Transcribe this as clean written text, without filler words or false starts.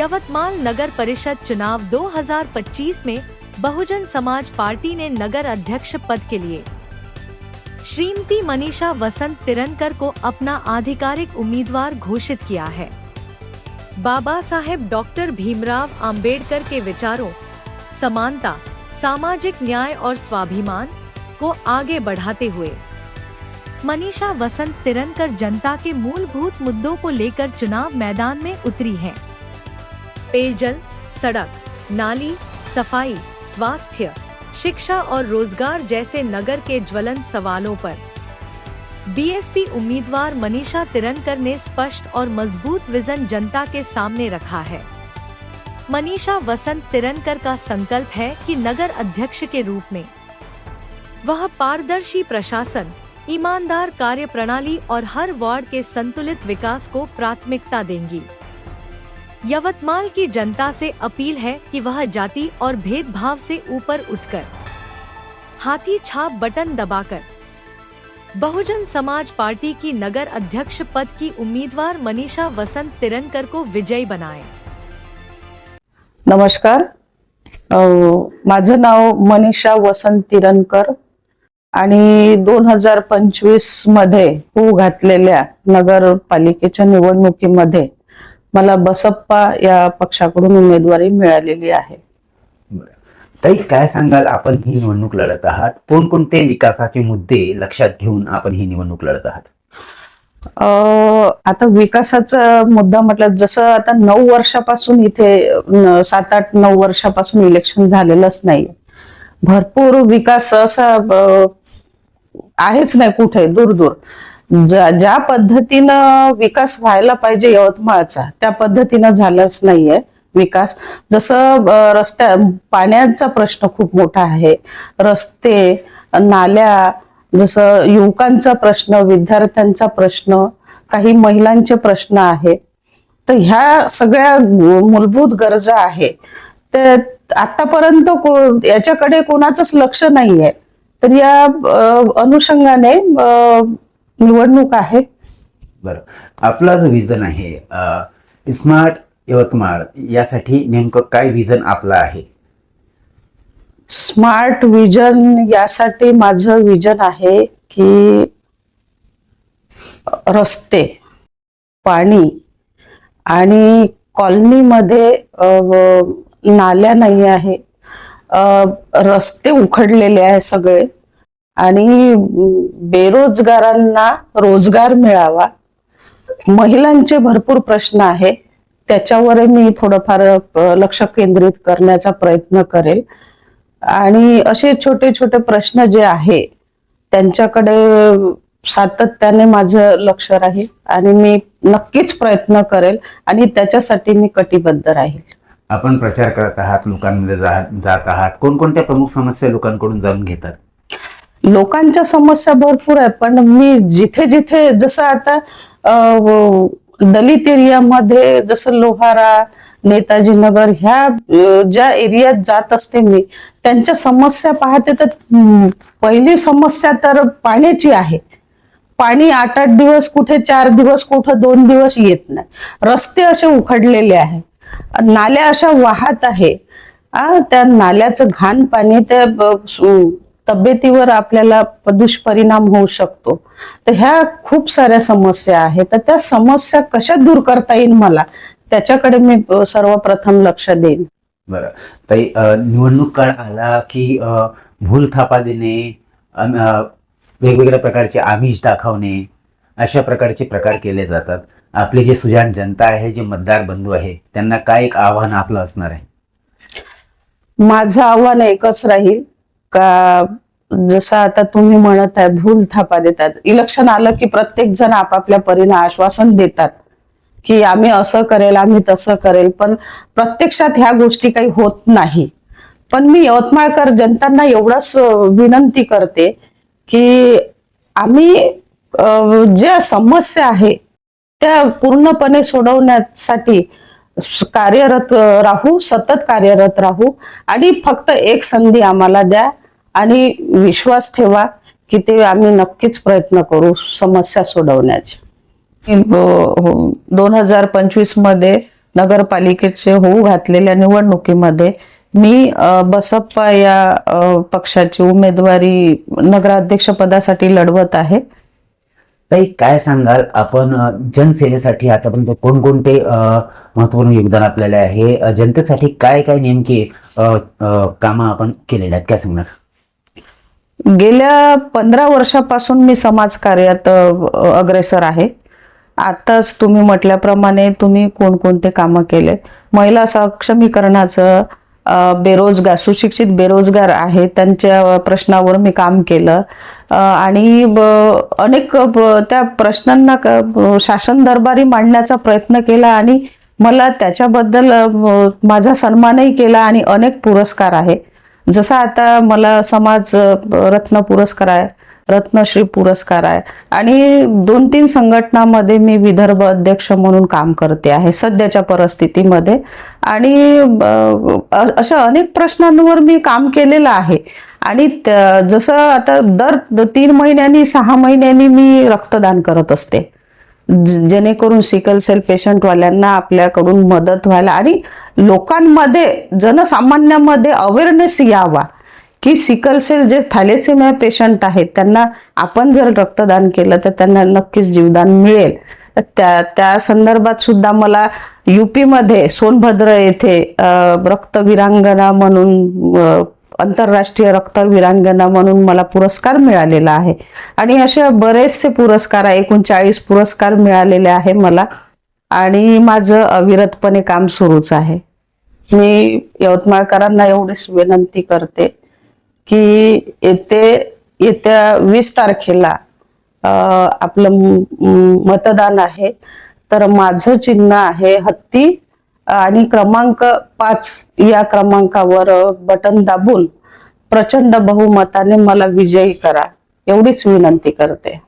यवतमाल नगर परिषद चुनाव 2025 में बहुजन समाज पार्टी ने नगर अध्यक्ष पद के लिए श्रीमती मनीषा वसंत तिरनकर को अपना आधिकारिक उम्मीदवार घोषित किया है। बाबा साहेब डॉक्टर भीमराव अंबेडकर के विचारों, समानता, सामाजिक न्याय और स्वाभिमान को आगे बढ़ाते हुए मनीषा वसंत तिरनकर जनता के मूलभूत मुद्दों को लेकर चुनाव मैदान में उतरी हैं। पेयजल, सड़क, नाली, सफाई, स्वास्थ्य, शिक्षा और रोजगार जैसे नगर के ज्वलंत सवालों पर बीएसपी उम्मीदवार मनीषा तिरनकर ने स्पष्ट और मजबूत विजन जनता के सामने रखा है। मनीषा वसंत तिरनकर का संकल्प है कि नगर अध्यक्ष के रूप में वह पारदर्शी प्रशासन, ईमानदार कार्यप्रणाली और हर वार्ड के संतुलित विकास को प्राथमिकता देंगी। यवतमाल की जनता से अपील है कि वह जाति और भेदभाव से ऊपर उठकर हाथी छाप बटन दबाकर बहुजन समाज पार्टी की नगर अध्यक्ष पद की उम्मीदवार मनीषा वसंत तिरनकर को विजयी बनाए। नमस्कार, माझं नाव मनीषा वसंत तिरनकर आणि 2025 मध्ये होऊ घातलेल्या नगरपालिकेच्या निवडणुकीमध्ये मला बसप्पा या पक्षाकडून उमेदवारी मिळालेली आहे। ताई, काय सांगाल, आपण ही निवडणूक लढत आहात, कोणकोणते विकासाचे मुद्दे लक्षात घेऊन आपण ही निवडणूक लढत आहात? आता विकासाचा मुद्दा म्हटलं, जसं आता 9 वर्षापासून इथे 7-8-9 वर्षापासून इलेक्शन झालेलंच नाही, भरपूर विकास असा आहेच नाही कुठे, दूर दूर ज्या पद्धतीनं विकास व्हायला पाहिजे यवतमाळचा त्या पद्धतीनं झालंच नाहीये विकास। जसं रस्त्या पाण्याचा प्रश्न खूप मोठा आहे, रस्ते, नाल्या, जसं युवकांचा प्रश्न, विद्यार्थ्यांचा प्रश्न, काही महिलांचे प्रश्न आहेत, तर ह्या सगळ्या मूलभूत गरजा आहे ते आतापर्यंत याच्याकडे कोणाचंच लक्ष नाहीये। तर या अनुषंगाने निवडणूक आहे। बरं, आपला जो विजन आहे स्मार्ट यवतमाळ, यासाठी नेमकं काय विजन आपलं आहे? स्मार्ट विजन यासाठी माझं विजन आहे की रस्ते, पाणी आणि कॉलनीमध्ये नाल्या नाही आहे, रस्ते उखडलेले आहे सगळे, आणि बेरोजगारांना रोजगार मिळावा, महिलांचे भरपूर प्रश्न आहे, त्याच्यावर मी थोडंफार लक्ष केंद्रित करण्याचा प्रयत्न करेल। आणि असे छोटे छोटे प्रश्न जे आहे त्यांच्याकडे सातत्याने माझं लक्ष राहील आणि मी नक्कीच प्रयत्न करेल आणि त्याच्यासाठी मी कटिबद्ध राहील। आपण प्रचार करत आहात, लोकांमध्ये जात आहात, कोणकोणत्या प्रमुख समस्या लोकांकडून जाणून घेतात? लोकांच्या समस्या भरपूर आहे, पण मी जिथे जिथे, जसं आता दलित एरियामध्ये, जसं लोहारा, नेताजी नगर, ह्या ज्या एरियात जात असते मी, त्यांच्या समस्या पाहते तर पहिली समस्या तर पाण्याची आहे। पाणी 8-8 दिवस, कुठे 4 दिवस, कुठे 2 दिवस येत नाही, रस्ते असे उखडलेले आहेत, नाल्या अशा वाहत आहे, त्या नाल्याचं घाण पाणी त्या तब्येतीवर आपल्याला दुष्परिणाम होऊ शकतो। तर ह्या खूप साऱ्या समस्या आहेत, तर त्या समस्या कशा दूर करता येईल मला, त्याच्याकडे मी सर्वप्रथम लक्ष देईन। बरं ताई, निवडणूक काळ आला की भूल थापा देणे, वेगवेगळ्या प्रकारचे आमिष दाखवणे, अशा प्रकारचे प्रकार केले जातात। आपले जे सुजाण जनता आहे, जे मतदार बंधू आहे, त्यांना काय एक आव्हान आपलं असणार आहे? माझं आव्हान एकच राहील का, जसं आता तुम्ही म्हणत आहे भूल थापा देतात, इलेक्शन आलं की प्रत्येक जण आपापल्या परीने आश्वासन देतात की आम्ही असं करेल, आम्ही तसं करेल, पण प्रत्यक्षात ह्या गोष्टी काही होत नाही। पण मी यवतमाळकर जनतांना एवढंच विनंती करते की आम्ही ज्या समस्या आहे त्या पूर्णपणे सोडवण्यासाठी कार्यरत राहू, सतत कार्यरत राहू, आणि फक्त एक संधी आम्हाला द्या आणि विश्वास ठेवा की ते आम्ही नक्कीच प्रयत्न करू समस्या सोडवण्याचे। 2025 मध्ये नगरपालिकेचे होऊ घातलेल्या निवडणुकीमध्ये मी बसप्पा या पक्षाची उमेदवारी नगराध्यक्ष पदासाठी लढवत आहे. ताई, काय सांगाल आपण जनसेवेसाठी आतापर्यंत कोणकोणते महत्वपूर्ण योगदान आपल्याला आहे, जनतेसाठी काय काय नेमकी कामं आपण केलेले आहेत, काय सांगणार? गेल्या 15 वर्षापासून मी समाजकार्यात अग्रेसर आहे. आताच तुम्ही म्हटल्याप्रमाणे तुम्ही कोणकोणते कामं केले, महिला सक्षमीकरणाचं, बेरोजगार सुशिक्षित बेरोजगार आहे त्यांच्या प्रश्नावर मी काम केलं आणि अनेक त्या प्रश्नांना शासन दरबारी मांडण्याचा प्रयत्न केला आणि मला त्याच्याबद्दल माझा सन्मानही केला आणि अनेक पुरस्कार आहे. जसा आता मला समाज रत्न पुरस्कार आहे, रत्नश्री पुरस्कार आहे आणि 2-3 संघटनांमध्ये मी विदर्भ अध्यक्ष म्हणून काम करते आहे सध्याच्या परिस्थितीमध्ये. आणि अशा अनेक प्रश्नांवर मी काम केलेलं आहे. आणि जसं आता दर 3 महिन्यांनी 6 महिन्यांनी मी रक्तदान करत असते, जेणेकरून सिकल सेल पेशंटवाल्यांना आपल्याकडून मदत व्हायला आणि लोकांमध्ये जनसामान्यामध्ये अवेअरनेस यावा की सिकल सेल जे थॅलेसेमिया पेशंट आहेत त्यांना आपण जर रक्तदान केलं तर त्यांना नक्कीच जीवदान मिळेल. त्या संदर्भात सुद्धा मला UP मध्ये सोनभद्र येथे रक्तवीरांगना म्हणून आंतरराष्ट्रीय रक्तवीरांगना म्हणून मला पुरस्कार मिळालेला आहे. आणि असे बरेचसे पुरस्कार आहे, 39 पुरस्कार मिळालेले आहे मला. आणि माझं अविरतपणे काम सुरूच आहे. मी यवतमाळकरांना एवढीच विनंती करते की येत्या 20 तारखेला आपलं मतदान आहे, तर माझं चिन्ह आहे हत्ती आणि क्रमांक 5 या क्रमांकावर बटन दाबून प्रचंड बहुमताने मला विजयी करा, एवढीच विनंती करते.